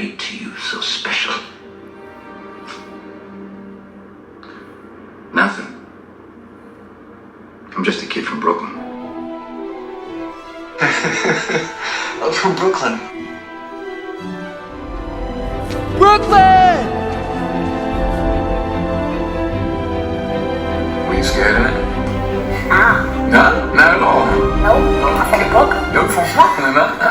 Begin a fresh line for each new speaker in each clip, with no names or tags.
made to you so special? Nothing. I'm just a kid from Brooklyn.
I'm from Brooklyn.
Brooklyn!
Were you scared of it?
Ah.
No, not at all.
No, I'm from Brooklyn.
You're from Brooklyn, huh?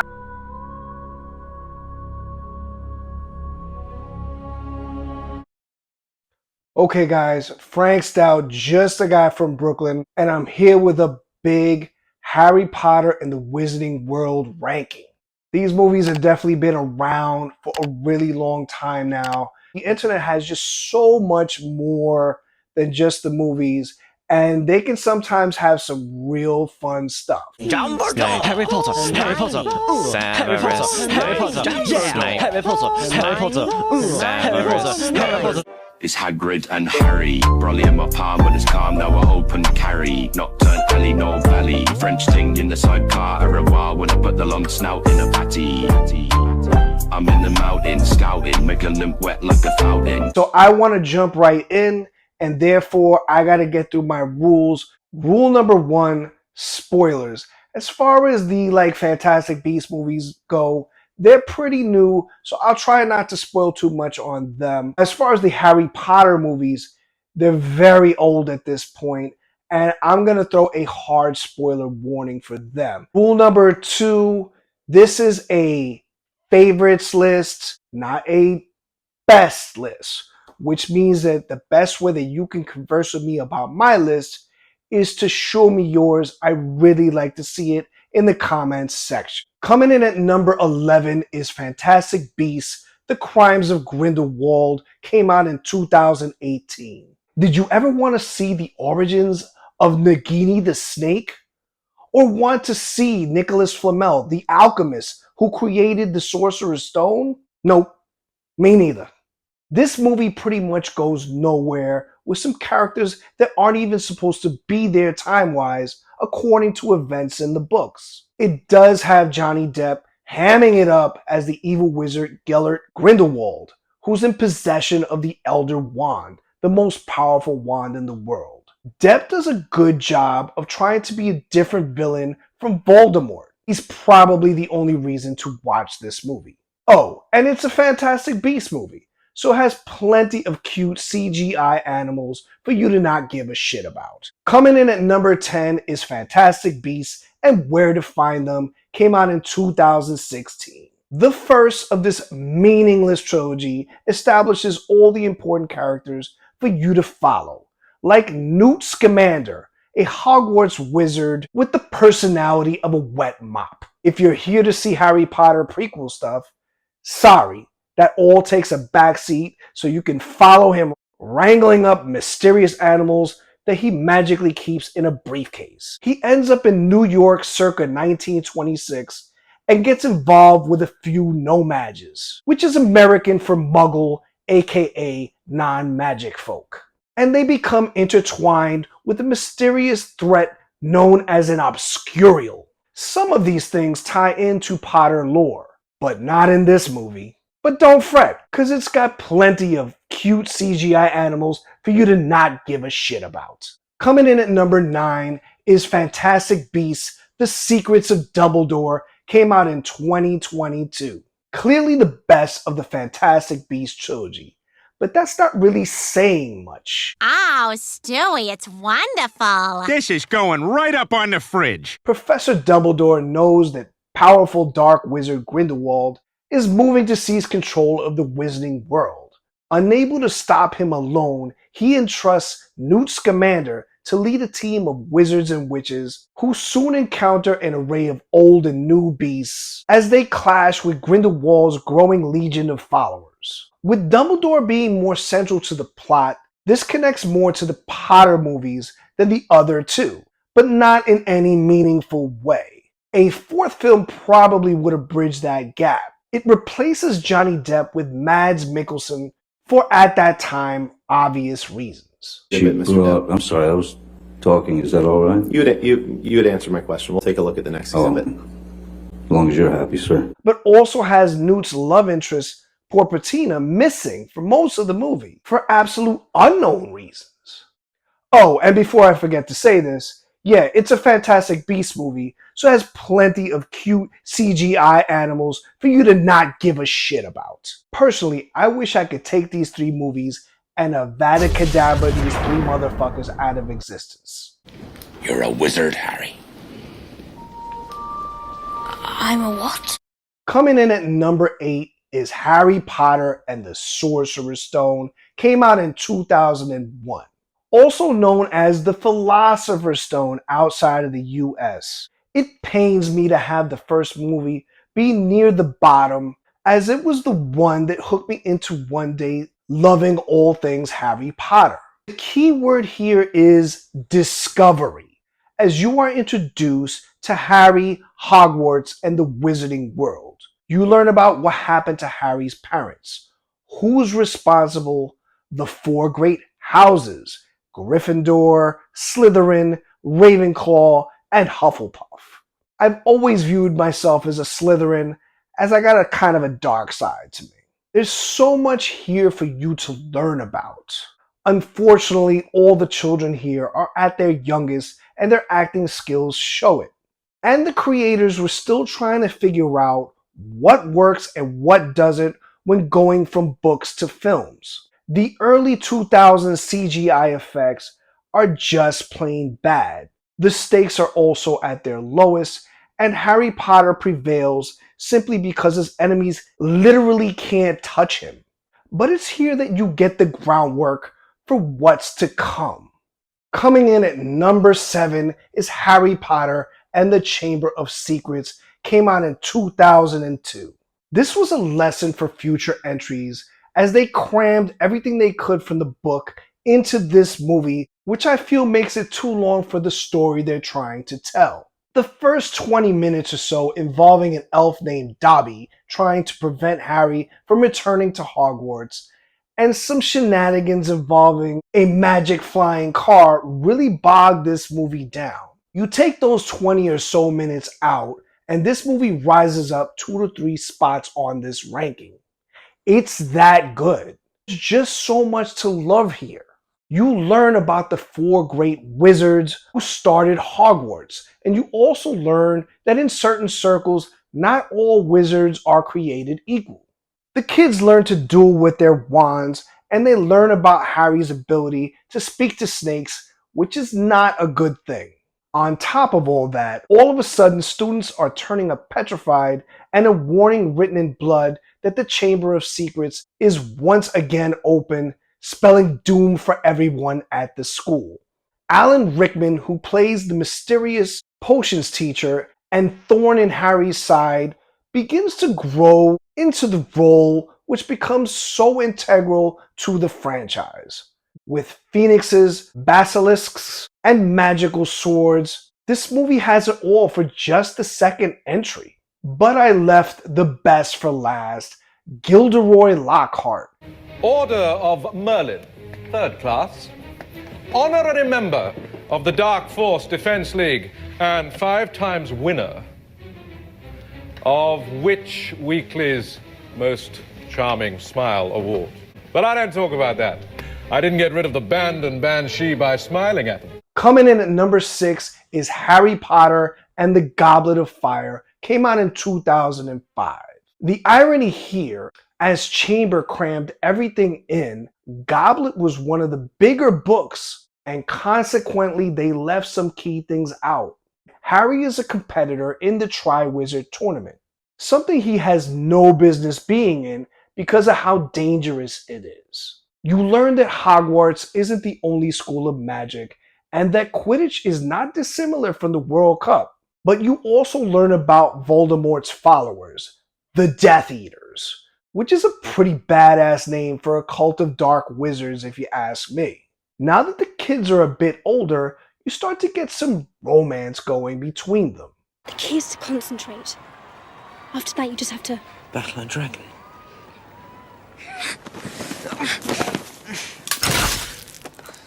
Okay guys, Frank Stout, just a guy from Brooklyn, and I'm here with a big Harry Potter and the Wizarding World ranking. These movies have definitely been around for a really long time now. The internet has just so much more than just the movies, and they can sometimes have some real fun stuff.
Dumbledore! Harry Potter! Harry Potter! Harry Potter! Harry Potter! Yeah! Harry Potter! Harry Potter! Harry Potter! Harry Potter!
It's Hagrid and Harry, Brolly in my palm when it's calm, now I open carry. Nocturne alley, no valley, French ting in the sidecar, a revoir when I put the long snout in a patty. I'm in the mountain, scouting, making them wet like a fountain.
So I want to jump right in, and therefore I got to get through my rules. Rule number 1, spoilers. As far as the Fantastic Beasts movies go, they're pretty new, so I'll try not to spoil too much on them. As far as the Harry Potter movies, they're very old at this point, and I'm going to throw a hard spoiler warning for them. Rule number 2, this is a favorites list, not a best list, which means that the best way that you can converse with me about my list is to show me yours. I really like to see it in the comments section. Coming in at number 11 is Fantastic Beasts: The Crimes of Grindelwald, came out in 2018. Did you ever want to see the origins of Nagini the Snake? Or want to see Nicholas Flamel, the alchemist who created the Sorcerer's Stone? Nope, me neither. This movie pretty much goes nowhere with some characters that aren't even supposed to be there time-wise according to events in the books. It does have Johnny Depp hamming it up as the evil wizard Gellert Grindelwald, who's in possession of the Elder Wand, the most powerful wand in the world. Depp does a good job of trying to be a different villain from Voldemort. He's probably the only reason to watch this movie. Oh, and it's a Fantastic Beasts movie, so it has plenty of cute CGI animals for you to not give a shit about. Coming in at number 10 is Fantastic Beasts and Where to Find Them, came out in 2016. The first of this meaningless trilogy establishes all the important characters for you to follow, like Newt Scamander, a Hogwarts wizard with the personality of a wet mop. If you're here to see Harry Potter prequel stuff, sorry, that all takes a backseat so you can follow him wrangling up mysterious animals that he magically keeps in a briefcase. He ends up in New York circa 1926 and gets involved with a few no-mages, which is American for muggle, aka non-magic folk. And they become intertwined with a mysterious threat known as an Obscurial. Some of these things tie into Potter lore, but not in this movie. But don't fret, because it's got plenty of cute CGI animals for you to not give a shit about. Coming in at number 9 is Fantastic Beasts: The Secrets of Dumbledore, came out in 2022. Clearly the best of the Fantastic Beasts trilogy, but that's not really saying much.
Oh, Stewie, it's wonderful.
This is going right up on the fridge.
Professor Dumbledore knows that powerful dark wizard Grindelwald is moving to seize control of the Wizarding World. Unable to stop him alone, he entrusts Newt Scamander to lead a team of wizards and witches who soon encounter an array of old and new beasts as they clash with Grindelwald's growing legion of followers. With Dumbledore being more central to the plot, this connects more to the Potter movies than the other two, but not in any meaningful way. A fourth film probably would have bridged that gap. It replaces Johnny Depp with Mads Mikkelsen for, at that time, obvious reasons.
I'm sorry, I was talking. Is that all right?
You would answer my question. We'll take a look at the next exhibit.
As long as you're happy, sir.
But also has Newt's love interest Poor Patina missing for most of the movie for absolute unknown reasons. Oh, and before I forget to say this, yeah, it's a Fantastic Beasts movie, so it has plenty of cute CGI animals for you to not give a shit about. Personally, I wish I could take these three movies and Avada Kedavra these three motherfuckers out of existence.
You're a wizard, Harry.
I'm a what?
Coming in at number 8 is Harry Potter and the Sorcerer's Stone. Came out in 2001. Also known as the Philosopher's Stone outside of the US. It pains me to have the first movie be near the bottom, as it was the one that hooked me into one day loving all things Harry Potter. The key word here is discovery, as you are introduced to Harry, Hogwarts, and the wizarding world. You learn about what happened to Harry's parents, who's responsible, the four great houses, Gryffindor, Slytherin, Ravenclaw, and Hufflepuff. I've always viewed myself as a Slytherin, as I got a kind of a dark side to me. There's so much here for you to learn about. Unfortunately, all the children here are at their youngest and their acting skills show it. And the creators were still trying to figure out what works and what doesn't when going from books to films. The early 2000s CGI effects are just plain bad. The stakes are also at their lowest, and Harry Potter prevails simply because his enemies literally can't touch him. But it's here that you get the groundwork for what's to come. Coming in at number 7 is Harry Potter and the Chamber of Secrets. Came out in 2002. This was a lesson for future entries, as they crammed everything they could from the book into this movie, which I feel makes it too long for the story they're trying to tell. The first 20 minutes or so involving an elf named Dobby trying to prevent Harry from returning to Hogwarts, and some shenanigans involving a magic flying car really bogged this movie down. You take those 20 or so minutes out, and this movie rises up 2 to 3 spots on this ranking. It's that good. There's just so much to love here. You learn about the 4 great wizards who started Hogwarts, and you also learn that in certain circles, not all wizards are created equal. The kids learn to duel with their wands, and they learn about Harry's ability to speak to snakes, which is not a good thing. On top of all that, all of a sudden students are turning up petrified, and a warning written in blood that the Chamber of Secrets is once again open, spelling doom for everyone at the school. Alan Rickman, who plays the mysterious potions teacher and thorn in Harry's side, begins to grow into the role which becomes so integral to the franchise. With phoenixes, basilisks, and magical swords, this movie has it all for just the second entry. But I left the best for last, Gilderoy Lockhart.
Order of Merlin, 3rd class. Honorary member of the Dark Force Defense League and 5 times winner of Witch Weekly's Most Charming Smile Award. But I don't talk about that. I didn't get rid of the band and banshee by smiling at them.
Coming in at number 6 is Harry Potter and the Goblet of Fire. Came out in 2005. The irony here, as Chamber crammed everything in, Goblet was one of the bigger books, and consequently they left some key things out. Harry is a competitor in the Triwizard Tournament, something he has no business being in because of how dangerous it is. You learn that Hogwarts isn't the only school of magic, and that Quidditch is not dissimilar from the World Cup. But you also learn about Voldemort's followers, the Death Eaters, which is a pretty badass name for a cult of dark wizards if you ask me. Now that the kids are a bit older, you start to get some romance going between them.
The key is to concentrate. After that, you just have to
Battle a dragon.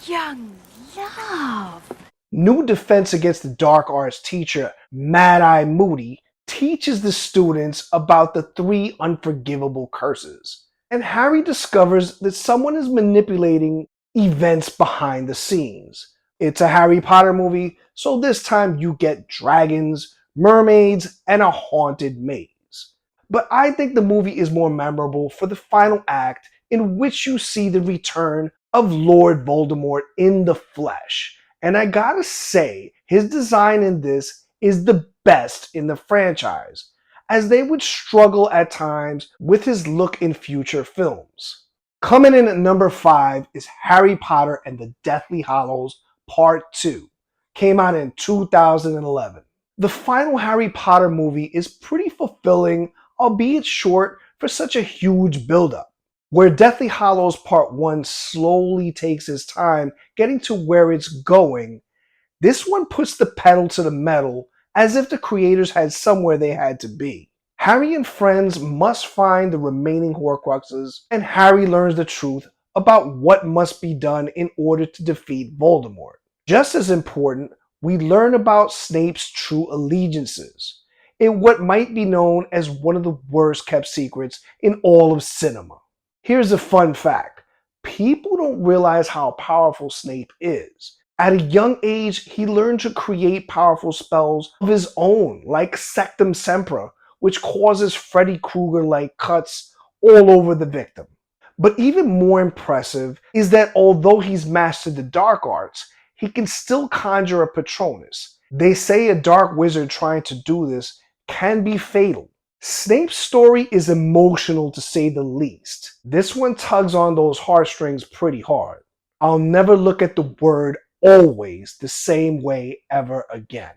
Young love.
New Defense Against the Dark Arts teacher, Mad-Eye Moody, teaches the students about the 3 unforgivable curses. and Harry discovers that someone is manipulating events behind the scenes. It's a Harry Potter movie, so this time you get dragons, mermaids, and a haunted maze. But I think the movie is more memorable for the final act, in which you see the return of Lord Voldemort in the flesh. And I gotta say, his design in this is the best in the franchise, as they would struggle at times with his look in future films. Coming in at number 5 is Harry Potter and the Deathly Hallows Part 2. Came out in 2011. The final Harry Potter movie is pretty fulfilling, albeit short for such a huge buildup. Where Deathly Hallows Part 1 slowly takes its time getting to where it's going, this one puts the pedal to the metal as if the creators had somewhere they had to be. Harry and friends must find the remaining Horcruxes, and Harry learns the truth about what must be done in order to defeat Voldemort. Just as important, we learn about Snape's true allegiances, in what might be known as one of the worst kept secrets in all of cinema. Here's a fun fact. People don't realize how powerful Snape is. At a young age, he learned to create powerful spells of his own, like Sectum Sempra, which causes Freddy Krueger-like cuts all over the victim. But even more impressive is that although he's mastered the dark arts, he can still conjure a Patronus. They say a dark wizard trying to do this can be fatal. Snape's story is emotional to say the least. This one tugs on those heartstrings pretty hard. I'll never look at the word always the same way ever again.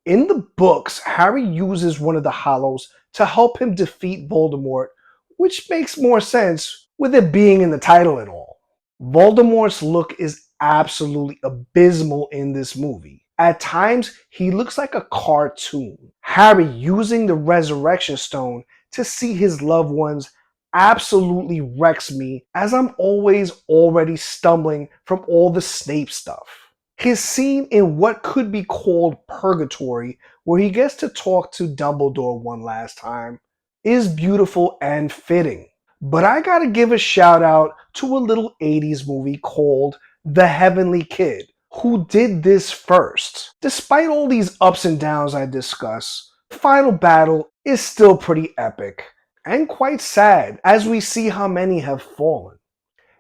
In the books, Harry uses one of the Hallows to help him defeat Voldemort, which makes more sense with it being in the title and all. Voldemort's look is absolutely abysmal in this movie. At times, he looks like a cartoon. Harry using the Resurrection Stone to see his loved ones absolutely wrecks me, as I'm always already stumbling from all the Snape stuff. His scene in what could be called Purgatory, where he gets to talk to Dumbledore one last time, is beautiful and fitting. But I gotta give a shout out to a little 80s movie called The Heavenly Kid, who did this first. Despite all these ups and downs I discuss, the final battle is still pretty epic and quite sad as we see how many have fallen.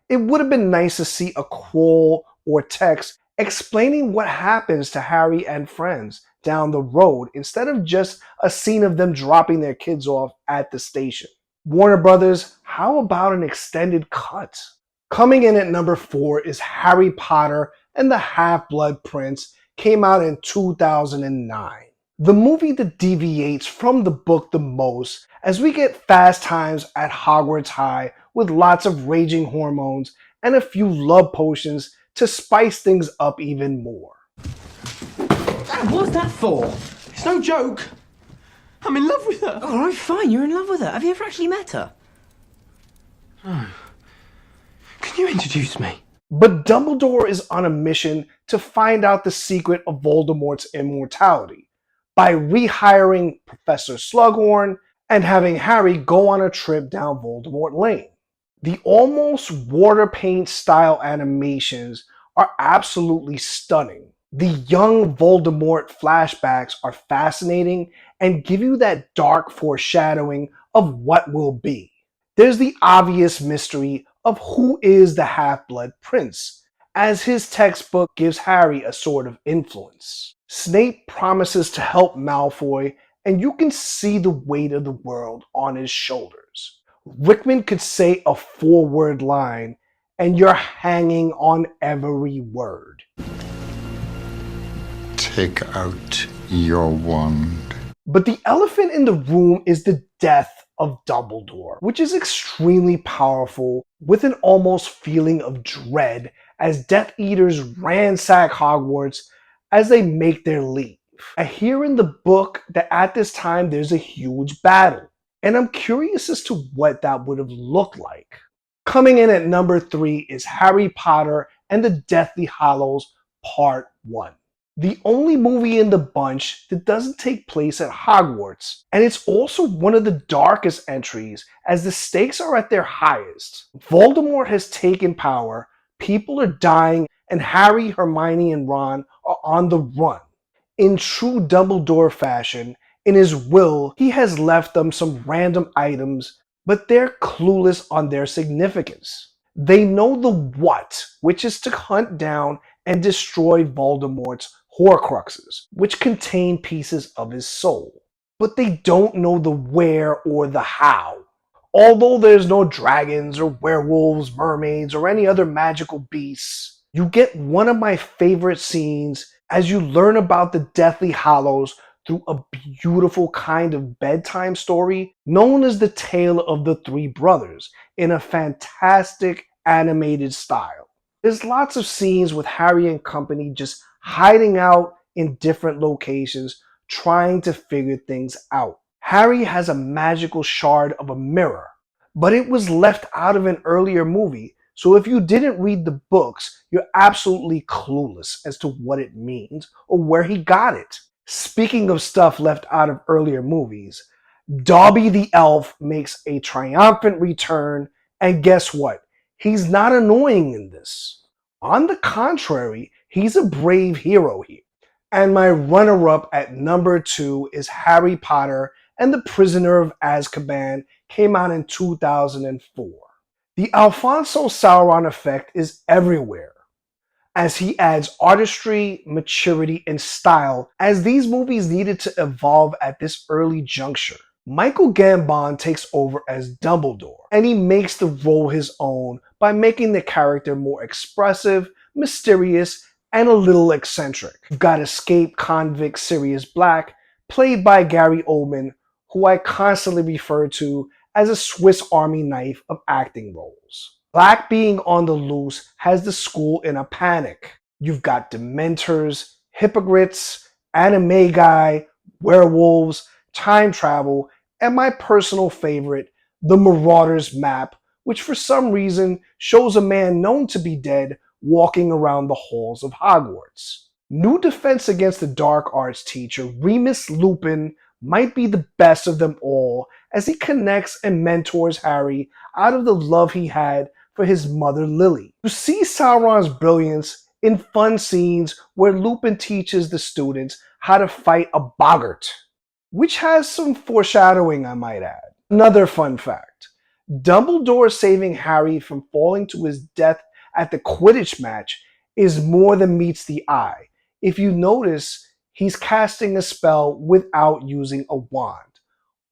It would have been nice to see a quote or text explaining what happens to Harry and friends down the road instead of just a scene of them dropping their kids off at the station. Warner Brothers, how about an extended cut? Coming in at number 4 is Harry Potter and the Half-Blood Prince. Came out in 2009. The movie that deviates from the book the most, as we get fast times at Hogwarts High with lots of raging hormones and a few love potions to spice things up even more.
What's that for? It's no joke. I'm in love with her.
Alright, fine, you're in love with her. Have you ever actually met her?
No. Can you introduce me?
But Dumbledore is on a mission to find out the secret of Voldemort's immortality by rehiring Professor Slughorn and having Harry go on a trip down Voldemort Lane. The almost water paint style animations are absolutely stunning. The young Voldemort flashbacks are fascinating and give you that dark foreshadowing of what will be. There's the obvious mystery of who is the Half-Blood Prince, as his textbook gives Harry a sort of influence. Snape promises to help Malfoy, and you can see the weight of the world on his shoulders. Rickman could say a 4-word line, and you're hanging on every word.
Take out your wand.
But the elephant in the room is the death of Dumbledore, which is extremely powerful, with an almost feeling of dread as Death Eaters ransack Hogwarts as they make their leave. I hear in the book that at this time there's a huge battle, and I'm curious as to what that would have looked like. Coming in at number 3 is Harry Potter and the Deathly Hallows Part 1. the only movie in the bunch that doesn't take place at Hogwarts. And it's also one of the darkest entries, as the stakes are at their highest. Voldemort has taken power, people are dying, and Harry, Hermione, and Ron are on the run. In true Dumbledore fashion, in his will, he has left them some random items, but they're clueless on their significance. They know the what, which is to hunt down and destroy Voldemort's Horcruxes, which contain pieces of his soul. But they don't know the where or the how. Although there's no dragons or werewolves, mermaids, or any other magical beasts, you get one of my favorite scenes as you learn about the Deathly Hallows through a beautiful kind of bedtime story known as The Tale of the Three Brothers in a fantastic animated style. There's lots of scenes with Harry and company just hiding out in different locations trying to figure things out. Harry has a magical shard of a mirror, but it was left out of an earlier movie, so if you didn't read the books, you're absolutely clueless as to what it means or where he got it. Speaking of stuff left out of earlier movies, Dobby the Elf makes a triumphant return, and guess what? He's not annoying in this. On the contrary, he's a brave hero here. And my runner-up at number 2 is Harry Potter and the Prisoner of Azkaban, came out in 2004. The Alfonso Sauron effect is everywhere, as he adds artistry, maturity, and style, as these movies needed to evolve at this early juncture. Michael Gambon takes over as Dumbledore, and he makes the role his own by making the character more expressive, mysterious, and a little eccentric. You've got escaped convict Sirius Black, played by Gary Oldman, who I constantly refer to as a Swiss Army knife of acting roles. Black, being on the loose, has the school in a panic. You've got Dementors, Hippogriffs, Animagi, werewolves, time travel, and my personal favorite, the Marauders map, which for some reason shows a man known to be dead walking around the halls of Hogwarts. New defense against the dark arts teacher, Remus Lupin, might be the best of them all, as he connects and mentors Harry out of the love he had for his mother Lily. You see Sauron's brilliance in fun scenes where Lupin teaches the students how to fight a boggart, which has some foreshadowing, I might add. Another fun fact, Dumbledore saving Harry from falling to his death at the Quidditch match is more than meets the eye. If you notice, he's casting a spell without using a wand.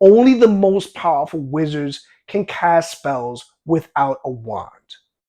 Only the most powerful wizards can cast spells without a wand.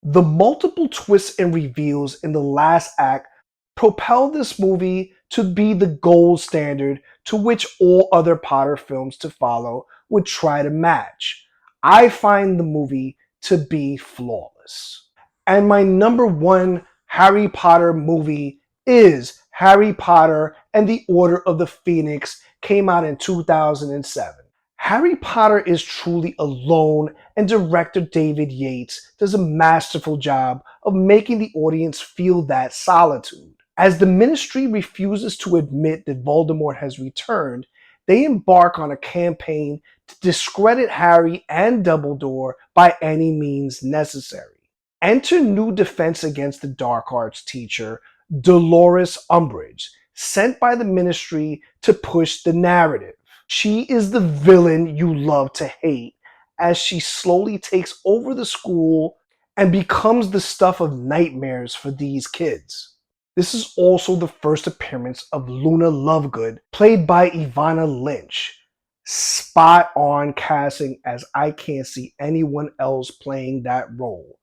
The multiple twists and reveals in the last act propel this movie to be the gold standard to which all other Potter films to follow would try to match. I find the movie to be flawless. And my number 1 Harry Potter movie is Harry Potter and the Order of the Phoenix, came out in 2007. Harry Potter is truly alone, and director David Yates does a masterful job of making the audience feel that solitude. As the Ministry refuses to admit that Voldemort has returned, they embark on a campaign to discredit Harry and Dumbledore by any means necessary. Enter new defense against the dark arts teacher, Dolores Umbridge, sent by the Ministry to push the narrative. She is the villain you love to hate, as she slowly takes over the school and becomes the stuff of nightmares for these kids. This is also the first appearance of Luna Lovegood, played by Ivana Lynch. Spot on casting, as I can't see anyone else playing that role.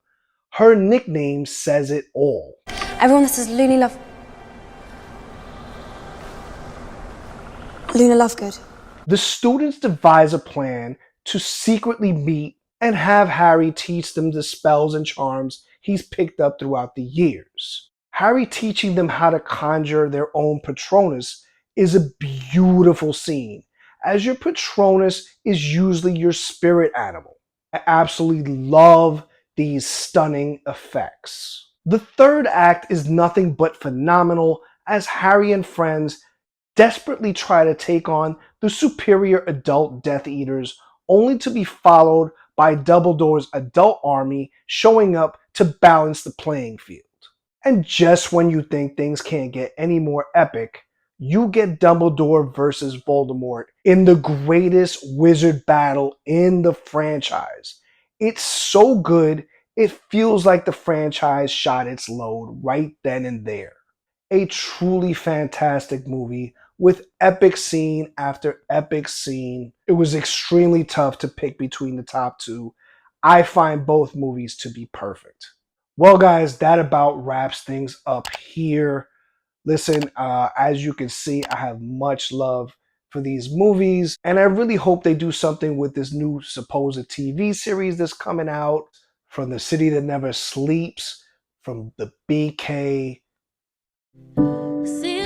Her nickname says it all.
Everyone, this is Luna Lovegood.
The students devise a plan to secretly meet and have Harry teach them the spells and charms he's picked up throughout the years. Harry teaching them how to conjure their own Patronus is a beautiful scene, as your Patronus is usually your spirit animal. I absolutely love these stunning effects. The third act is nothing but phenomenal, as Harry and friends desperately try to take on the superior adult Death Eaters, only to be followed by Dumbledore's adult army showing up to balance the playing field. And just when you think things can't get any more epic, you get Dumbledore versus Voldemort in the greatest wizard battle in the franchise. It's so good, it feels like the franchise shot its load right then and there. A truly fantastic movie with epic scene after epic scene. It was extremely tough to pick between the top two. I find both movies to be perfect. Well, guys, that about wraps things up here. Listen, as you can see, I have much love for these movies, and I really hope they do something with this new supposed TV series that's coming out, From the City That Never Sleeps, from the BK.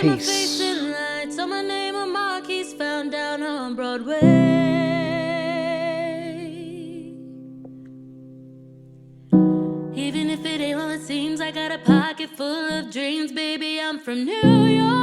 Peace.
My name on marquees found down on Broadway. Even if it ain't all it seems, I got a pocket full of dreams, baby. I'm from New York.